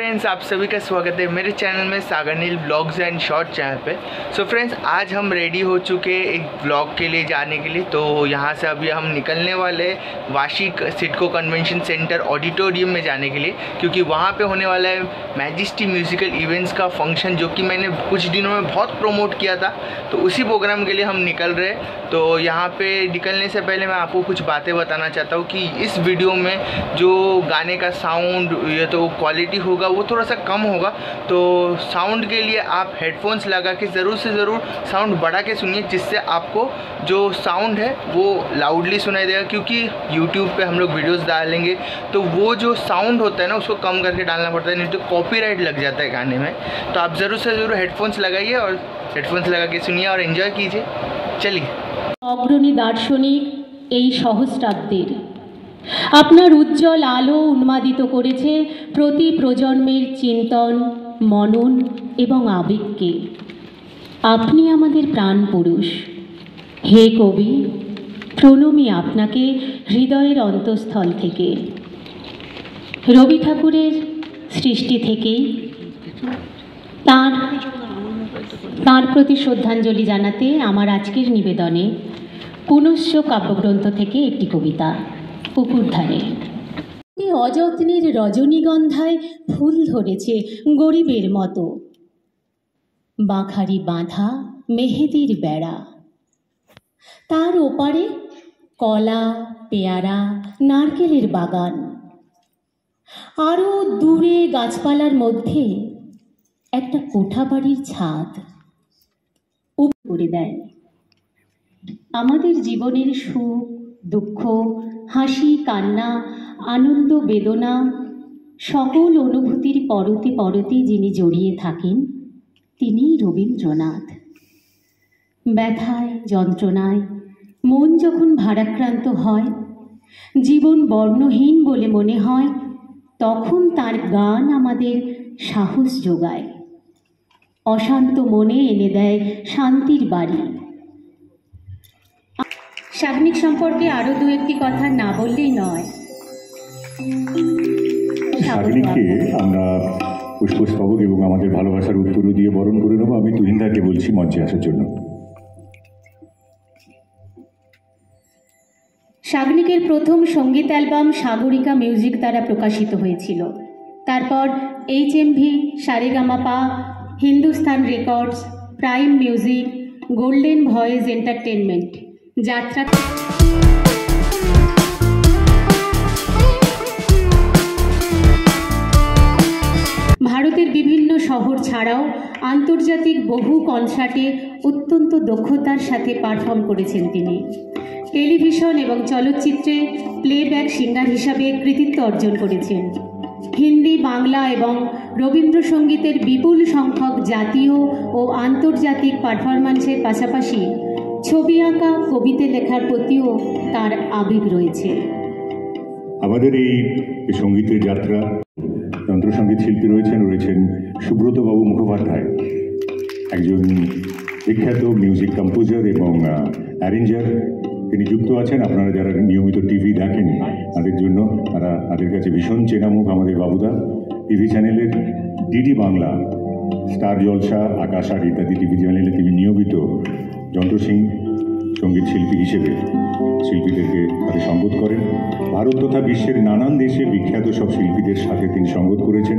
Friends, आप सभी का स्वागत है मेरे चैनल में सागर नील ब्लॉग्स एंड शॉर्ट चैनल पे। सो फ्रेंड्स, आज हम रेडी हो चुके एक ब्लॉग के लिए जाने के लिए। तो यहाँ से अभी हम निकलने वाले Vashi CIDCO convention centre auditorium में जाने के लिए, क्योंकि वहाँ पे होने वाला है मैजेस्टी म्यूज़िकल इवेंट्स का फंक्शन, जो कि मैंने कुछ दिनों में बहुत प्रमोट किया था। तो उसी प्रोग्राम के लिए हम निकल रहे। तो यहाँ पे निकलने से पहले मैं आपको कुछ बातें बताना चाहता हूँ कि इस वीडियो में जो गाने का साउंड या तो क्वालिटी होगा वो थोड़ा सा कम होगा। तो साउंड के लिए आप हेडफोन्स लगा के ज़रूर से ज़रूर साउंड बढ़ा के सुनिए, जिससे आपको जो साउंड है वो लाउडली सुनाई देगा। क्योंकि यूट्यूब पे हम लोग वीडियोस डालेंगे तो वो जो साउंड होता है ना, उसको कम करके डालना पड़ता है, नहीं तो कॉपीराइट लग जाता है गाने में। तो आप ज़रूर से ज़रूर हेडफोन्स लगाइए और हेडफोन्स लगा के सुनिए और एंजॉय कीजिए। चलिए। অগ্রণী দার্শনিক এই সহস্রাব্দের আপনার উজ্জ্বল আলো উন্মাদিত করেছে প্রতি প্রজন্মের চিন্তন, মনন এবং আবেগকে। আপনি আমাদের প্রাণ পুরুষ। হে কবি, প্রণমী আপনাকে হৃদয়ের অন্তঃস্থল থেকে। রবি ঠাকুরের সৃষ্টি থেকেই তাঁর প্রতি শ্রদ্ধাঞ্জলি জানাতে আমার আজকের নিবেদনে পুনশ্চ কাব্যগ্রন্থ থেকে একটি কবিতা, পুকুর ধারে। অযত্নের রজনীগন্ধায় ফুল ধরেছে গরিবের মতো, বাঁখারি বাঁধা মেহেদির বেড়া। তার ওপারে কলা, পেয়ারা, নারকেলের বাগান। আরও দূরে গাছপালার মধ্যে একটা কোঠা বাড়ির ছাদ করে দেয় আমাদের জীবনের সুখ, দুঃখ, হাসি, কান্না, আনন্দ, বেদনা, সকল অনুভূতির পরতে পরতে যিনি জড়িয়ে থাকেন তিনিই রবীন্দ্রনাথ। ব্যথায়, যন্ত্রণায় মন যখন ভারাক্রান্ত হয়, জীবন বর্ণহীন বলে মনে হয়, তখন তার গান আমাদের সাহস যোগায়, অশান্ত মনে এনে দেয় শান্তির বাড়ি। সাগ্নিক সম্পর্কে আরও দু একটি কথা না বললেই নয়। সাগ্নিককে আমরা পুষ্পস্তবক এবং আমাদের ভালোবাসার উত্তর দিয়ে বরণ করে নেব। আমি তুহিনদাকে বলছি মঞ্চে আসার জন্য। সাগ্নিকের প্রথম সঙ্গীত অ্যালবাম সাগরিকা মিউজিক দ্বারা প্রকাশিত হয়েছিল। তারপর HMV, Saregamapa, Hindustan Records, Prime Music, Golden Voice Entertainment যাত্রা। ভারতের বিভিন্ন শহর ছাড়াও আন্তর্জাতিক বহু কনসার্টে অত্যন্ত দক্ষতার সাথে পারফর্ম করেছেন তিনি। টেলিভিশন এবং চলচ্চিত্রে প্লেব্যাক সিঙ্গার হিসাবে কৃতিত্ব অর্জন করেছেন। হিন্দি, বাংলা এবং রবীন্দ্রসঙ্গীতের বিপুল সংখ্যক জাতীয় ও আন্তর্জাতিক পারফরম্যান্সের পাশাপাশি ছবি আঁকা, কবিতা লেখার প্রতিও তার আবেগ রয়েছে। আমাদের এই সঙ্গীতের যাত্রা যন্ত্রসঙ্গীত শিল্পী রয়েছেন সুব্রত বাবু মুখোপাধ্যায়, একজন বিখ্যাত মিউজিক কম্পোজার এবং অ্যারেঞ্জার। তিনি যুক্ত আছেন। আপনারা যারা নিয়মিত টিভি দেখেন তাদের কাছে ভীষণ চেনা মুখ আমাদের বাবুদা। টিভি চ্যানেলের ডিডি বাংলা, স্টার জলসা, আকাশ আট ইত্যাদি টিভি চ্যানেলে তিনি নিয়মিত সঙ্গীত শিল্পী হিসেবে শিল্পীদেরকে তাদের সঙ্গত করেন। ভারত তথা বিশ্বের নানান দেশে বিখ্যাত সব শিল্পীদের সাথে তিনি সঙ্গত করেছেন,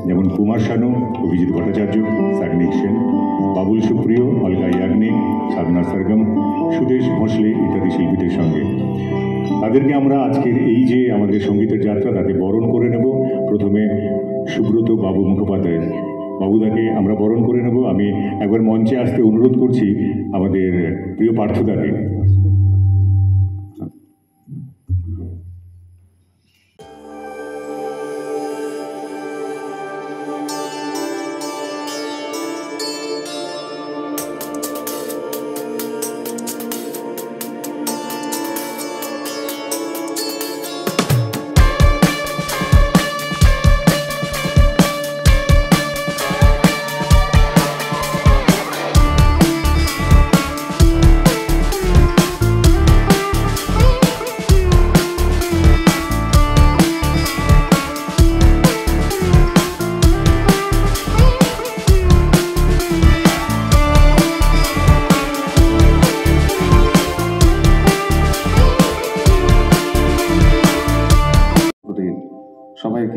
যেমন কুমার শানু, অভিজিৎ ভট্টাচার্য, সাগ্নিক সেন, বাবুল সুপ্রিয়, অলকা ইয়াগনিক, সাধনা সরগম, সুদেশ ভোসলে ইত্যাদি শিল্পীদের সঙ্গে। তাদেরকে আমরা আজকের এই যে আমাদের সঙ্গীতের যাত্রা তাতে বরণ করে নেব। প্রথমে সুব্রত বাবু মুখোপাধ্যায় বাবুদাকে আমরা বরণ করে নেব। আমি একবার মঞ্চে আসতে অনুরোধ করছি আমাদের প্রিয় পার্থদাকে।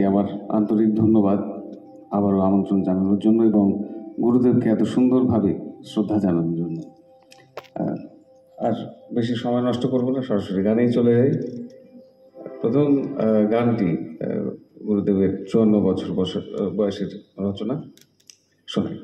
আমার আন্তরিক ধন্যবাদ আবারও আমন্ত্রণ জানানোর জন্য এবং গুরুদেবকে এত সুন্দরভাবে শ্রদ্ধা জানানোর জন্য। আর বেশি সময় নষ্ট করবো না, সরাসরি গানেই চলে যাই। প্রথম গানটি গুরুদেবের 54 বছর বয়সের রচনা, শোনাই।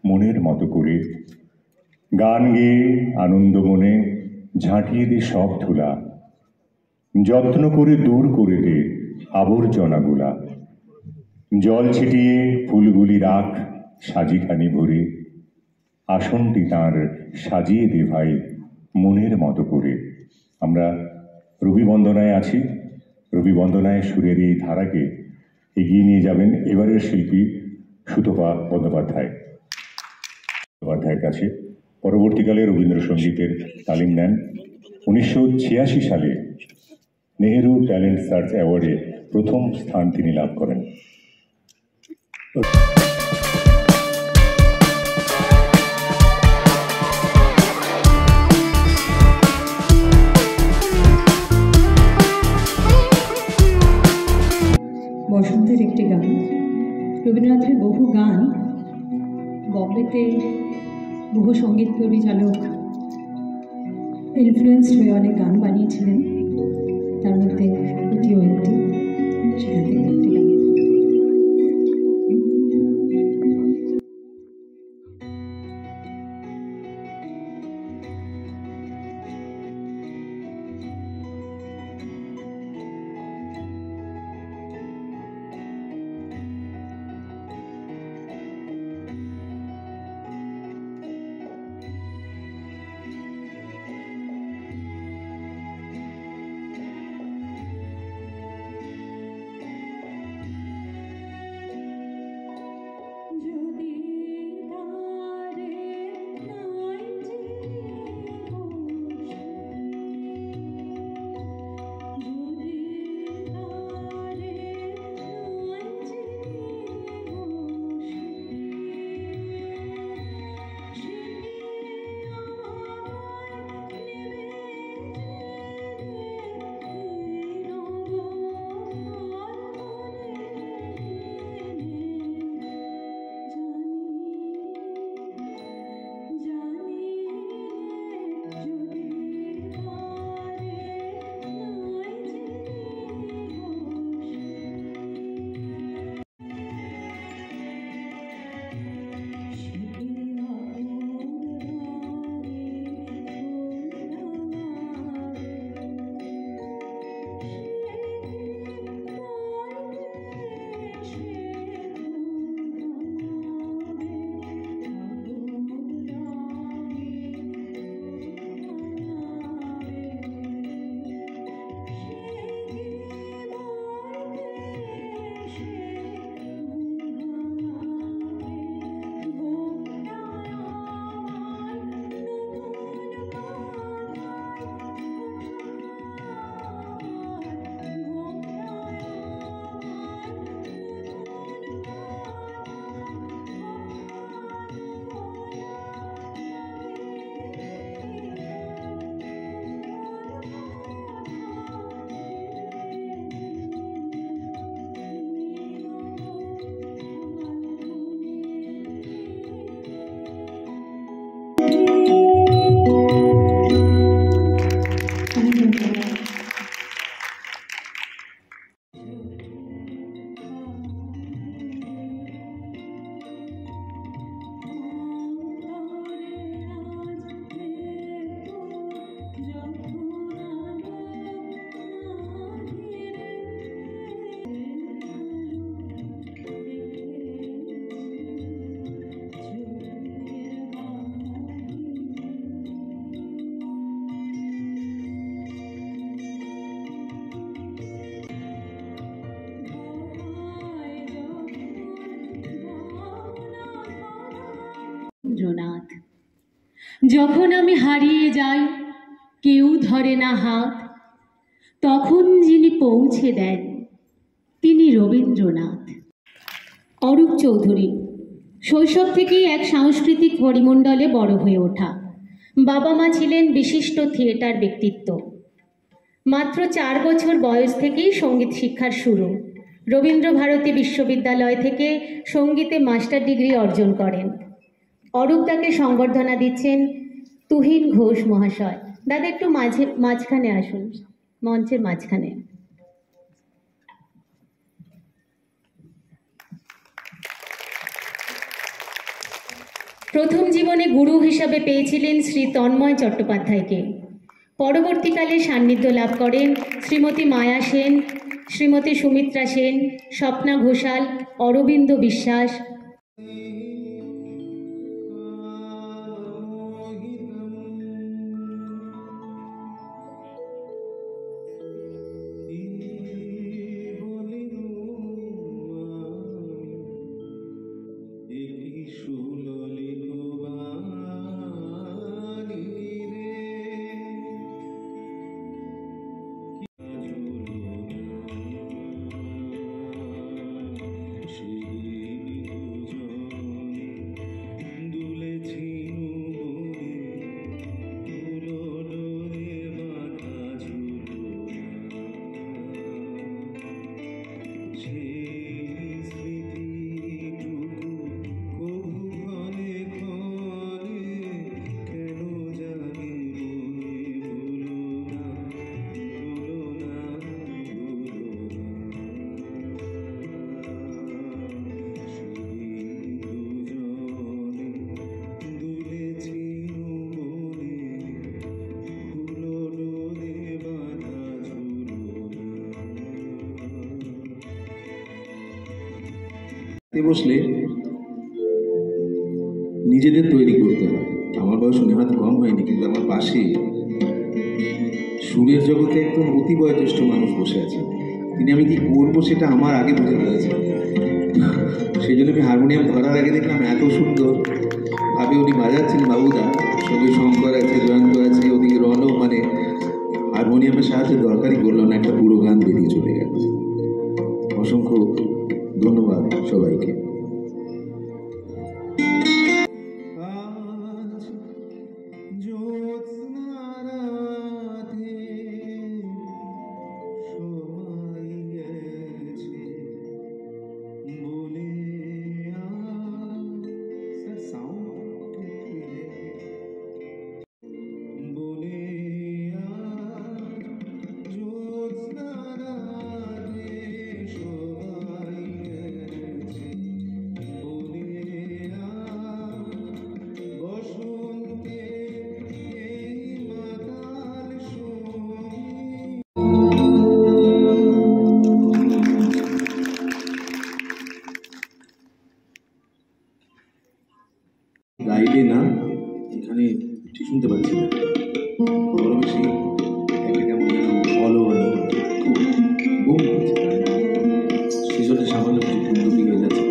মনের মতো করে গান গেয়ে আনন্দ মনে ঝাঁটিয়ে দে সব ধুলা, যত্ন করে দূর করে দে আবর্জনাগুলা, জল ছিটিয়ে ফুলগুলি রাখ সাজিখানি ভরে, আসনটি তাঁর সাজিয়ে দে ভাই মনের মতো করে। আমরা রবি বন্দনায় আছি। রবি বন্দনায় সুরের এই ধারাকে এগিয়ে নিয়ে যাবেন এবারের শিল্পী সুতপা বন্দ্যোপাধ্যায়ের কাছে। পরবর্তীকালে রবীন্দ্রসঙ্গীতের তালিম নেন। 1986 সালে নেহেরু ট্যালেন্ট সার্চ অ্যাওয়ার্ডে প্রথম স্থান তিনি লাভ করেন। বসন্তের একটি গান। রবীন্দ্রনাথের বহু গান বম্বেতে বহু সঙ্গীত পরিচালক ইনফ্লুয়েন্সড হয়ে অনেক গান বানিয়েছিলেন, তার মধ্যে এটিও একটি। সেখান থেকে একটি গান। যখন আমি হারিয়ে যাই, কেউ ধরে না হাত, তখন যিনি পৌঁছে দেন তিনি রবীন্দ্রনাথ। অরূপ চৌধুরী শৈশব থেকেই এক সাংস্কৃতিক পরিমণ্ডলে বড় হয়ে ওঠা। বাবা মা ছিলেন বিশিষ্ট থিয়েটার ব্যক্তিত্ব। মাত্র 4 বছর বয়স থেকেই সঙ্গীত শিক্ষার শুরু। রবীন্দ্রভারতী বিশ্ববিদ্যালয় থেকে সঙ্গীতে মাস্টার ডিগ্রি অর্জন করেন। অরূপ তাকে সংবর্ধনা দিচ্ছেন তুহিন ঘোষ মহাশয়। দাদা একটু মাঝখানে আসুন, মঞ্চের মাঝখানে। প্রথম জীবনে গুরু হিসাবে পেয়েছিলেন শ্রী তন্ময় চট্টোপাধ্যায়কে। পরবর্তীকালে সান্নিধ্য লাভ করেন শ্রীমতী মায়া সেন, শ্রীমতী সুমিত্রা সেন, স্বপ্না ঘোষাল, অরবিন্দ বিশ্বাস। বসলে নিজেদের তৈরি করতে হয়। আমার বয়স নেহাত কম হয়নি, কিন্তু আমার পাশে সুরের জগতে একদম অতি বয়োজ্যেষ্ঠ মানুষ বসে আছে। তিনি আমি কি করবো সেটা আমার আগে বুঝে ফেলেছেন। সেই জন্য আমি হারমোনিয়াম ধরার আগে দেখলাম এত সুন্দর ভাবে উনি বাজাচ্ছেন বাবুদা, সঙ্গে শঙ্কর আছে, জয়ন্ত আছে, ওদিকে রণও, মানে হারমোনিয়ামের সাহায্যে দরকারই করলো না, একটা পুরো গান বেরিয়ে চলে গেছে। অসংখ্য ধন্যবাদ সবাইকে। গাইলে না, এখানে ঠিক শুনতে পাচ্ছি না, বড় বেশি একটা কেমন যেন ভালো খুব বুম হচ্ছে, সেজন্য সামান্য কিছু উন্নতি হয়ে যাচ্ছে।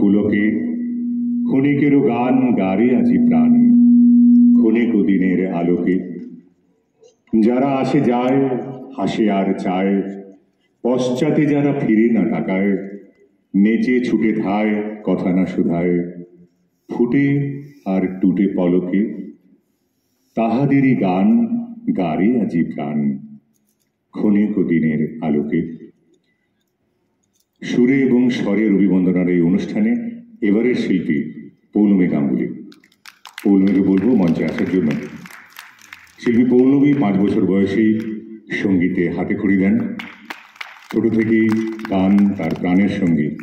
পুলকে ক্ষণিকেরও গান গারে আজি প্রাণ, ক্ষণিক দিনের আলোকে যারা আসে যায়, হাসে আর চায়, পশ্চাতে যারা ফিরে না তাকায়, নেচে ছুটে ধায়, কথা না শুধায়, ফুটে আর টুটে পলকে, তাহাদেরই গান গারে আজি প্রাণ, ক্ষণিক দিনের আলোকে। সুরে এবং স্বরে রবিবন্দনার এই অনুষ্ঠানে এবারের শিল্পী পৌলমী গাঙ্গুলি। পৌলমীকে বলবো মঞ্চে আসার জন্য। শিল্পী পৌলমী 5 বছর বয়সেই সঙ্গীতে হাতে খড়ি দেন। ছোট থেকেই গান তার প্রাণের সঙ্গীত।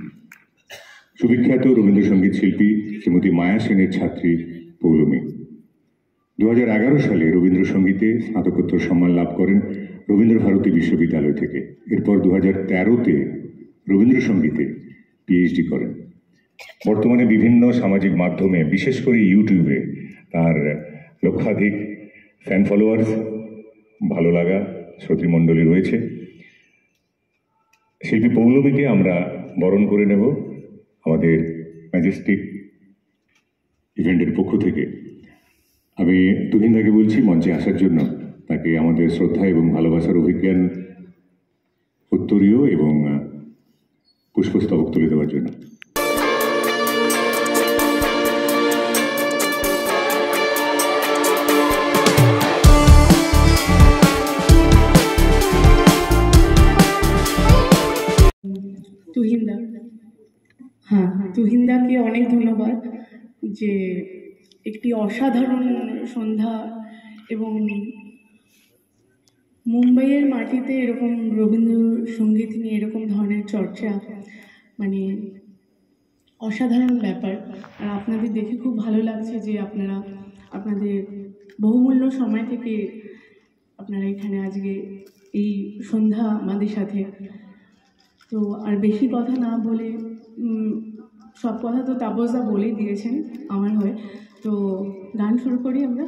সুবিখ্যাত রবীন্দ্রসঙ্গীত শিল্পী শ্রীমতী মায়া সেনের ছাত্রী পৌলমী 2011 সালে রবীন্দ্রসঙ্গীতে স্নাতকোত্তর সম্মান লাভ করেন রবীন্দ্রভারতী বিশ্ববিদ্যালয় থেকে। এরপর 2013-তে রবীন্দ্রসঙ্গীতে পিএইচডি করেন। বর্তমানে বিভিন্ন সামাজিক মাধ্যমে, বিশেষ করে ইউটিউবে তার লক্ষাধিক ফ্যান ফলোয়ার্স, ভালো লাগা শ্রোতৃমণ্ডলী রয়েছে। শিল্পী পৌলমীকে আমরা বরণ করে নেব আমাদের ম্যাজেস্টিক ইভেন্টের পক্ষ থেকে। আমি তুহিনদাকে বলছি মঞ্চে আসার জন্য, তাকে আমাদের শ্রদ্ধা এবং ভালোবাসার অভিজ্ঞান উত্তরীয় এবং পুষ্পস্তবক তুলে দেওয়ার জন্য। তুহিনদাকে অনেক ধন্যবাদ যে একটি অসাধারণ সন্ধ্যা এবং মুম্বাইয়ের মাটিতে এরকম রবীন্দ্রসঙ্গীত নিয়ে এরকম ধরনের চর্চা, মানে অসাধারণ ব্যাপার। আর আপনাদের দেখে খুব ভালো লাগছে যে আপনারা আপনাদের বহুমূল্য সময় থেকে আপনারা এখানে আজকে এই সন্ধ্যা আমাদের সাথে। তো আর বেশি কথা না বলে, সব কথা তো তাপসদা বলেই দিয়েছেন আমার হয়ে, তো গান শুরু করি আমরা।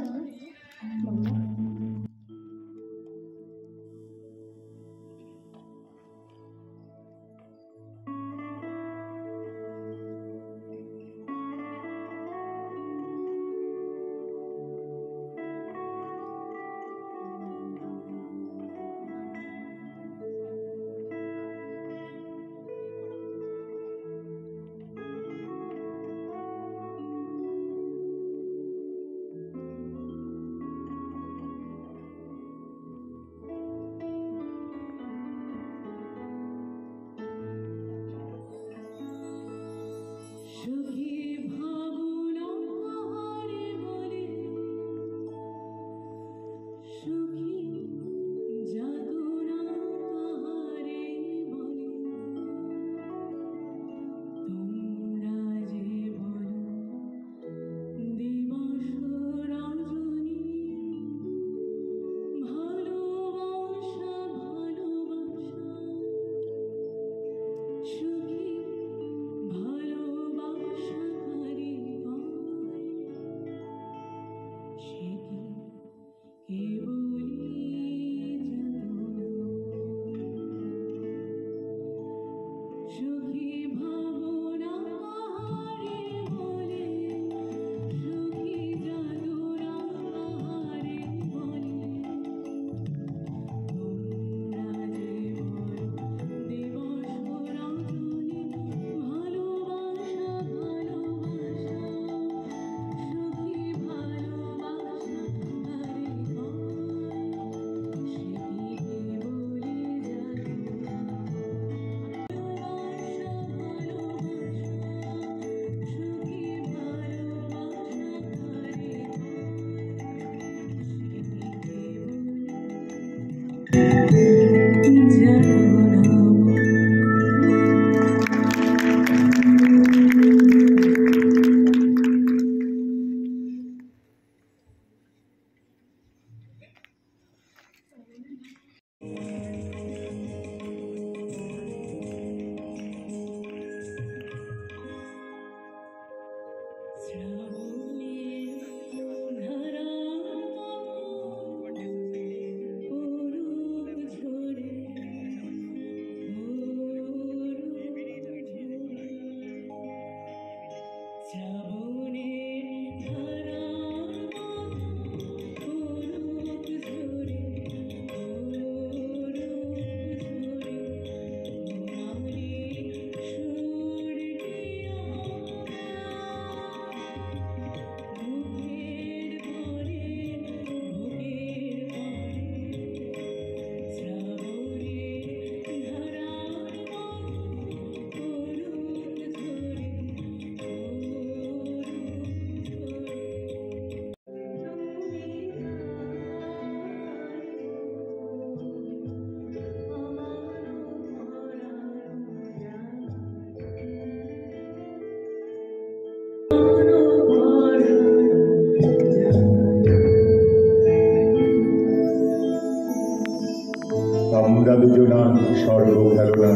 মার্জনা সর্বখেলনা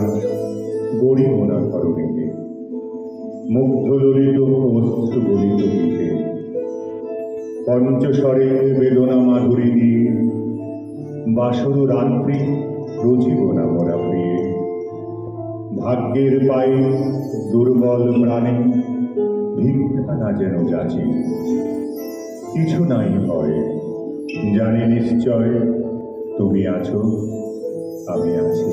গরিব না ধরণীতে মুগ্ধ ললিত অশ্রু গলিত গীতে পঞ্চস্বরে বেদনা মাধুরী দিয়ে বাসর রাত্রি রচিব না মরা প্রিয়ে ভাগ্যের পায়ে দুর্বল প্রাণে ভিক্ষা না যেন যাচি কিছু নাই হয় জানি নিশ্চয় তুমি আছো আমি আছি।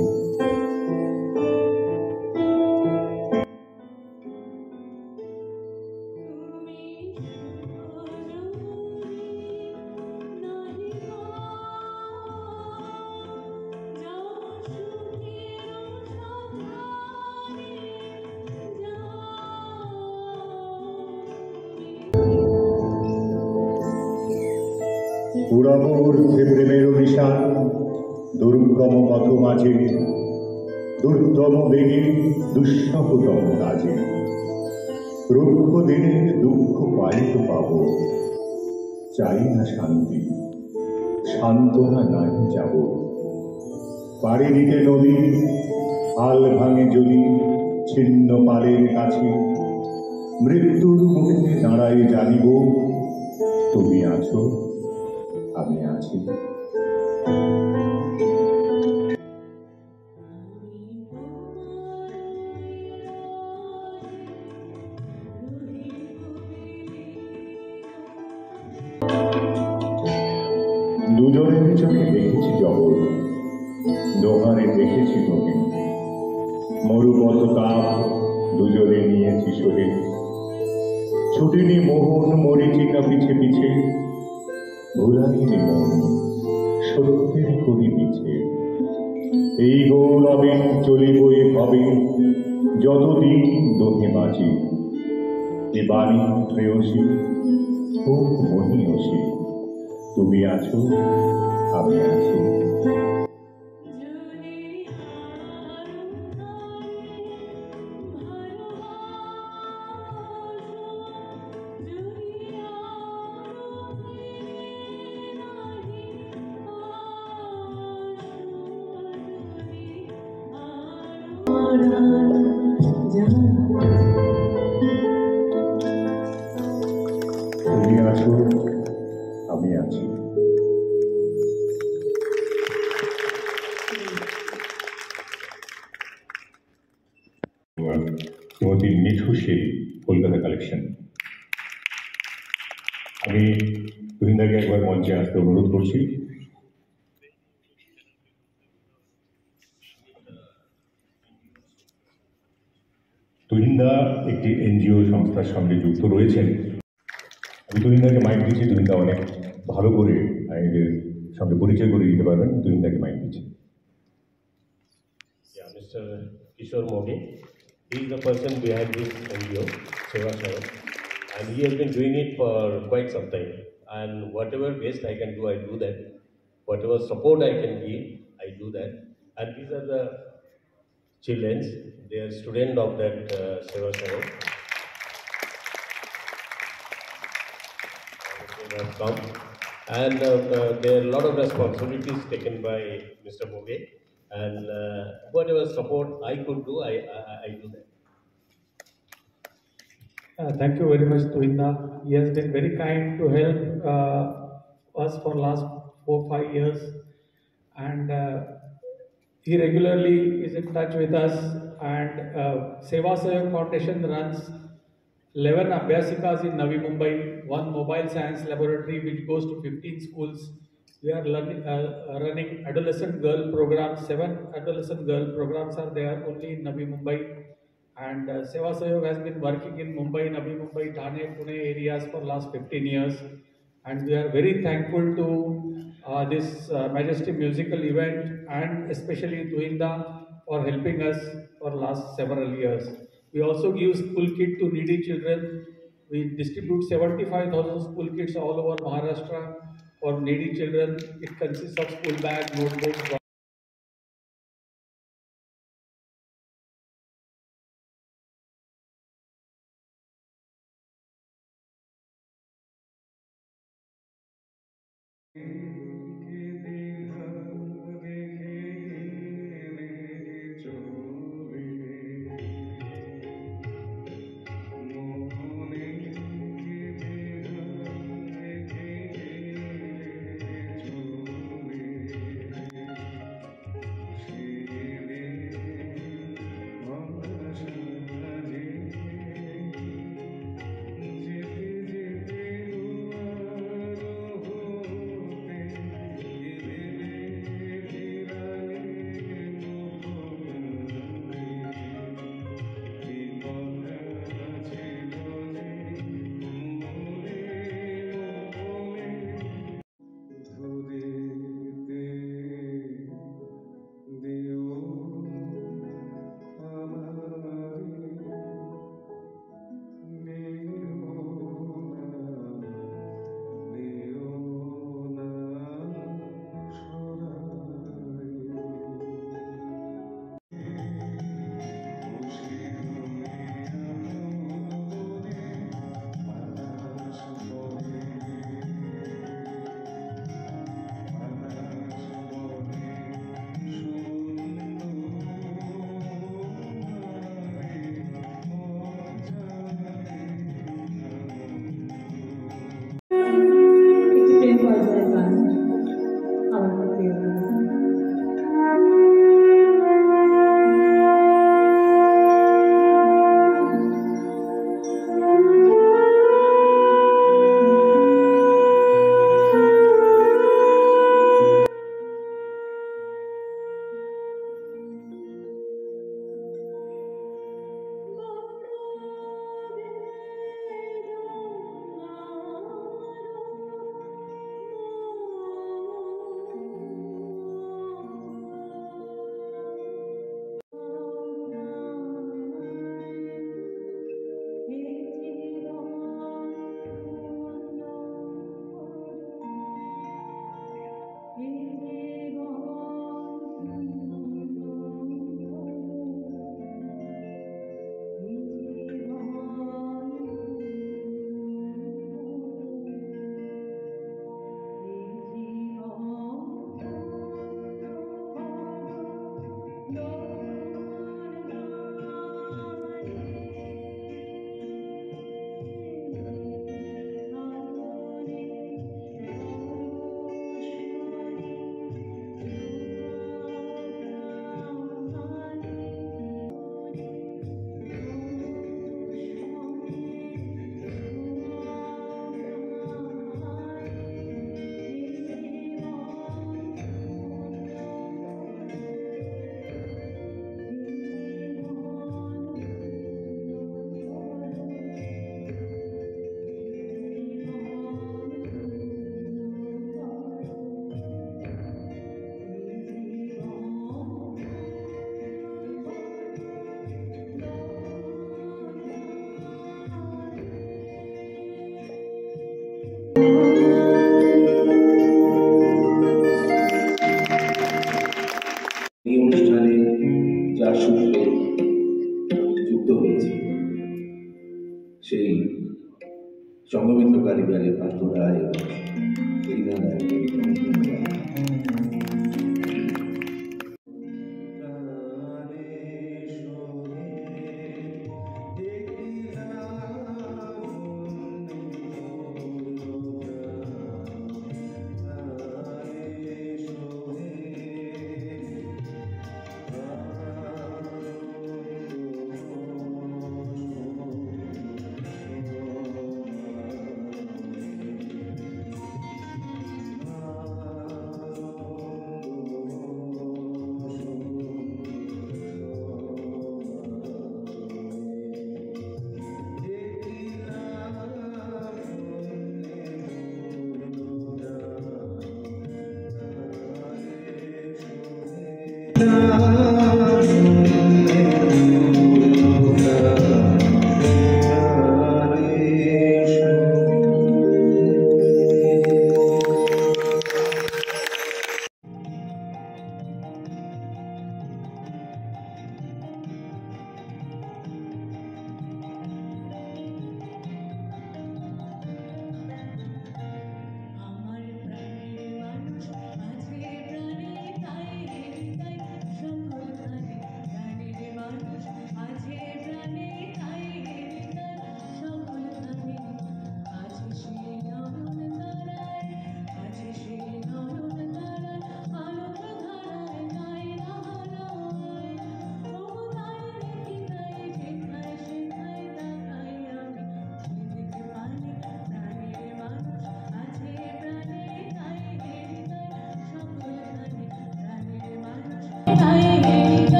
পুরমূর্ধে প্রেমের নিশান দুর্গম পথ মাঝে দুর্দম বেগে দুঃসহতম কাজে রুক্ষ দিনের দুঃখ পাইত পাব চাই না শান্তি সান্ত্বনা নাই যাব পাড়ি দিতে নদী হাল ভাঙে যদি ছিন্ন পালের কাছে মৃত্যুর মুখে দাঁড়ায় জানিব তুমি আছো আমি আছি। দুজনের চোখে দেখেছি জগৎ দোহারে দেখেছি তুমি মরুপথ তাপ দুজনে নিয়েছি সরে ছুটিনি মোহন মরিচিকা পিছে পিছে ভুলাইনি মন সত্যের করি পিছে এই গৌরবে চলিবই হবে যতদিন দোহে বাঁচি এ বাণী প্রেয়সী খুব মহিয়সী তুমি আছো আমি আছি। তুমি আছো আমি আছি। শ্রীমতী মিঠু শীল কলকাতা কালেকশন। আমি তুহিনদাকে একবার মঞ্চে আসতে অনুরোধ করছি। তুহিনদা একটি এনজিও সংস্থার সঙ্গে যুক্ত রয়েছেন। আমি তুহিনদাকে মাইক দিচ্ছি, তুহিনদা অনেক ভালো করে এদের সঙ্গে পরিচয় করে দিতে পারবেন। তুহিনদাকে মাইক দিচ্ছি। Yeah, Mr. Kishore Mogi. He is the person behind this NGO, Seva Sayo, and he has been doing it for quite some time. And whatever best I can do, I do that. Whatever support I can give, I do that. And these are the children. They are students of that Seva Sayo. They have come, and there are a lot of responsibilities taken by Mr. Mogi. And whatever support I could do, I do that. Thank you very much, Tuhinda. He has been very kind to help us for last 4-5 years, and he regularly is in touch with us. And Seva Sayo Foundation runs 11 Abhyasikas in Navi Mumbai, one mobile science laboratory which goes to 15 schools. We are running adolescent girl programs. 7 adolescent girl programs are there only in Navi Mumbai. And Seva Sayo has been working in Mumbai, Navi Mumbai, Thane, Pune areas for last 15 years. And we are very thankful to this Majesty musical event, and especially Tuhinda for helping us for last several years. We also give school kit to needy children. We distribute 75,000 school kits all over Maharashtra for needy children. It consists of school bag, notebooks. সেই সঙ্গমিত্র কারিগরের পার্থ রায় এবং রীনা রায়।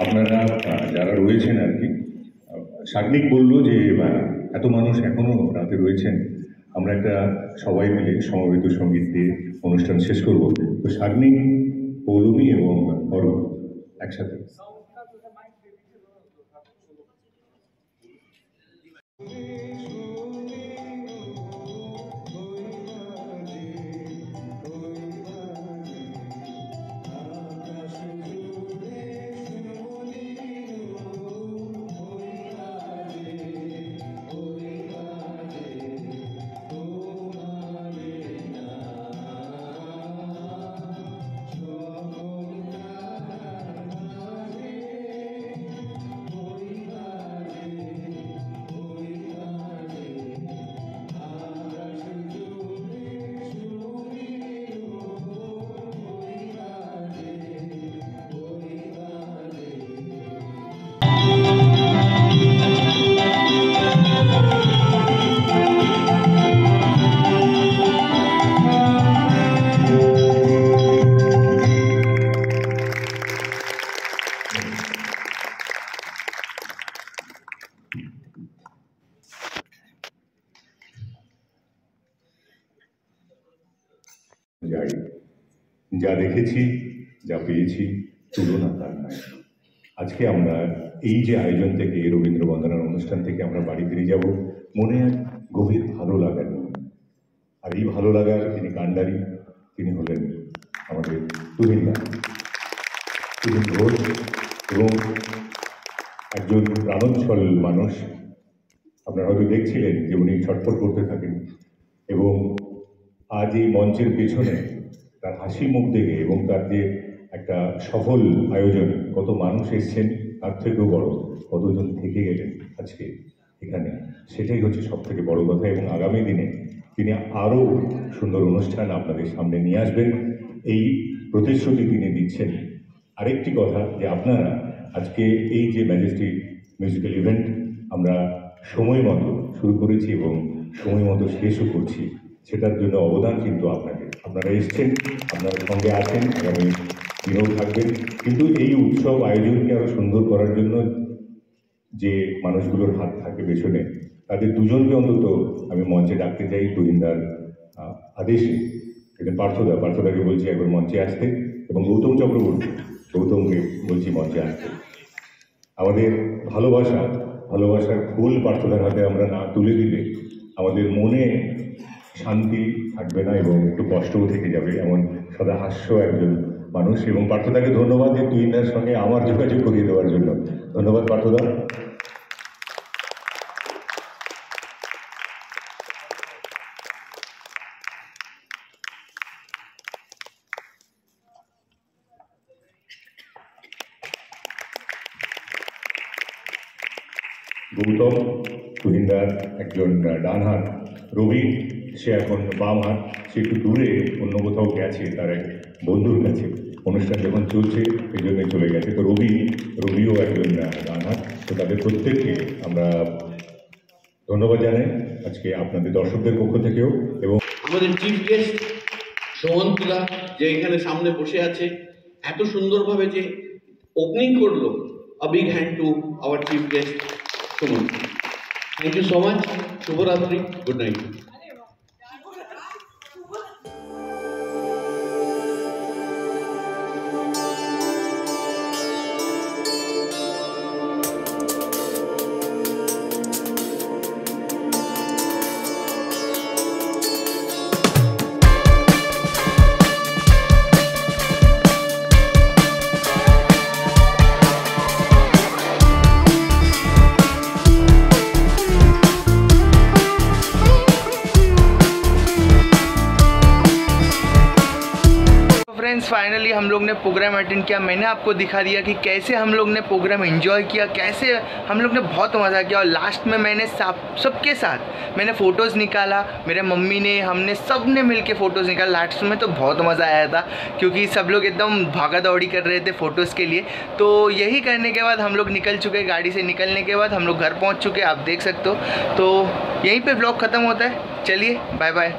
আপনারা যারা রয়েছেন আর কি, সাগ্নিক বললো যে এত মানুষ এখনো রাতে রয়েছেন, আমরা একটা সবাই মিলে সমবেত সঙ্গীত দিয়ে অনুষ্ঠান শেষ করব। তো সাগ্নিক, পৌলমী এবং অরূপ একসাথে। যাই, যা দেখেছি, যা পেয়েছি, তুলনা তার নাই। আজকে আমরা এই যে আয়োজন থেকে, রবীন্দ্র বন্দনার অনুষ্ঠান থেকে আমরা বাড়ি ফিরে যাব মনে এক গভীর ভালো লাগার নিয়ে। আর এই ভালো লাগার তিনি কাণ্ডারি, তিনি হলেন আমাদের তুহিন ঘোষ, এবং একজন প্রাণোচ্ছল মানুষ। আপনারা হয়তো দেখছিলেন যে উনি ছটফট করতে থাকেন, এবং আজ এই মঞ্চের পেছনে তার হাসি মুখ দেখে এবং তার যে একটা সফল আয়োজন, কত মানুষ এসছেন, তার থেকেও বড় কতজন থেকে গেলেন আজকে এখানে, সেটাই হচ্ছে সব থেকে বড় কথা। এবং আগামী দিনে তিনি আরও সুন্দর অনুষ্ঠান আপনাদের সামনে নিয়ে আসবেন, এই প্রতিশ্রুতি তিনি দিচ্ছেন। আরেকটি কথা, যে আপনারা আজকে এই যে ম্যাজেস্টি মিউজিক্যাল ইভেন্ট আমরা সময় মতো শুরু করেছি এবং সময় মতো শেষও করছি, সেটার জন্য অবদান কিন্তু আপনারা এসছেন, আপনারা সঙ্গে আছেন, আগামী দিনেও থাকবেন। কিন্তু এই উৎসব আয়োজনকে আরও সুন্দর করার জন্য যে মানুষগুলোর হাত থাকে পেছনে, তাদের দুজনকে অন্তত আমি মঞ্চে ডাকতে চাই তুহিনদার আদেশে। এখানে পার্থদাকে বলছি একবার মঞ্চে আসতে, এবং গৌতম গৌতমকে বলছি মঞ্চে আসতে। আমাদের ভালোবাসার ফুল পার্থদার হাতে আমরা না তুলে দিলে আমাদের মনে শান্তি থাকবে না এবং একটু কষ্টও থেকে যাবে। এমন সদা হাস্য একজন মানুষ, এবং পার্থদাকে ধন্যবাদ যে তুহিনদার সঙ্গে আমার যোগাযোগ করিয়ে দেওয়ার জন্য। ধন্যবাদ পার্থদা। গৌতম তুহিনদার একজন ডান হাত, রবি সে এখন বাম হাত, সে একটু দূরে অন্য কোথাও গেছে তার এক বন্ধুর কাছে, অনুষ্ঠান যখন চলছে এই জন্য চলে গেছে। তো রবিও একজন ডান হাত। তো তাদের প্রত্যেককে আমরা ধন্যবাদ জানাই আজকে আপনাদের দর্শকদের পক্ষ থেকেও। এবং আমাদের চিফ গেস্ট সোহনতুলা যে এখানে সামনে বসে আছে, এত সুন্দরভাবে যে ওপেনিং করলো, a big hand to our chief guest Suman. Thank you so much. শুভরাত্রি, গুড নাইট। फ्रेंड्स फाइनली हम लोग ने प्रोग्राम अटेंड किया। मैंने आपको दिखा दिया कि कैसे हम लोग ने प्रोग्राम एंजॉय किया, कैसे हम लोग ने बहुत मज़ा किया। और लास्ट में मैंने सबके साथ मैंने फ़ोटोज़ निकाला, मेरे मम्मी ने, हमने सब ने मिल के फ़ोटोज़ निकाला। लास्ट में तो बहुत मज़ा आया था क्योंकि सब लोग एकदम भागा दौड़ी कर रहे थे फ़ोटोज़ के लिए। तो यही करने के बाद हम लोग निकल चुके, गाड़ी से निकलने के बाद हम लोग घर पहुँच चुके, आप देख सकते हो। तो यहीं पर ब्लॉग ख़त्म होता है। चलिए बाय बाय।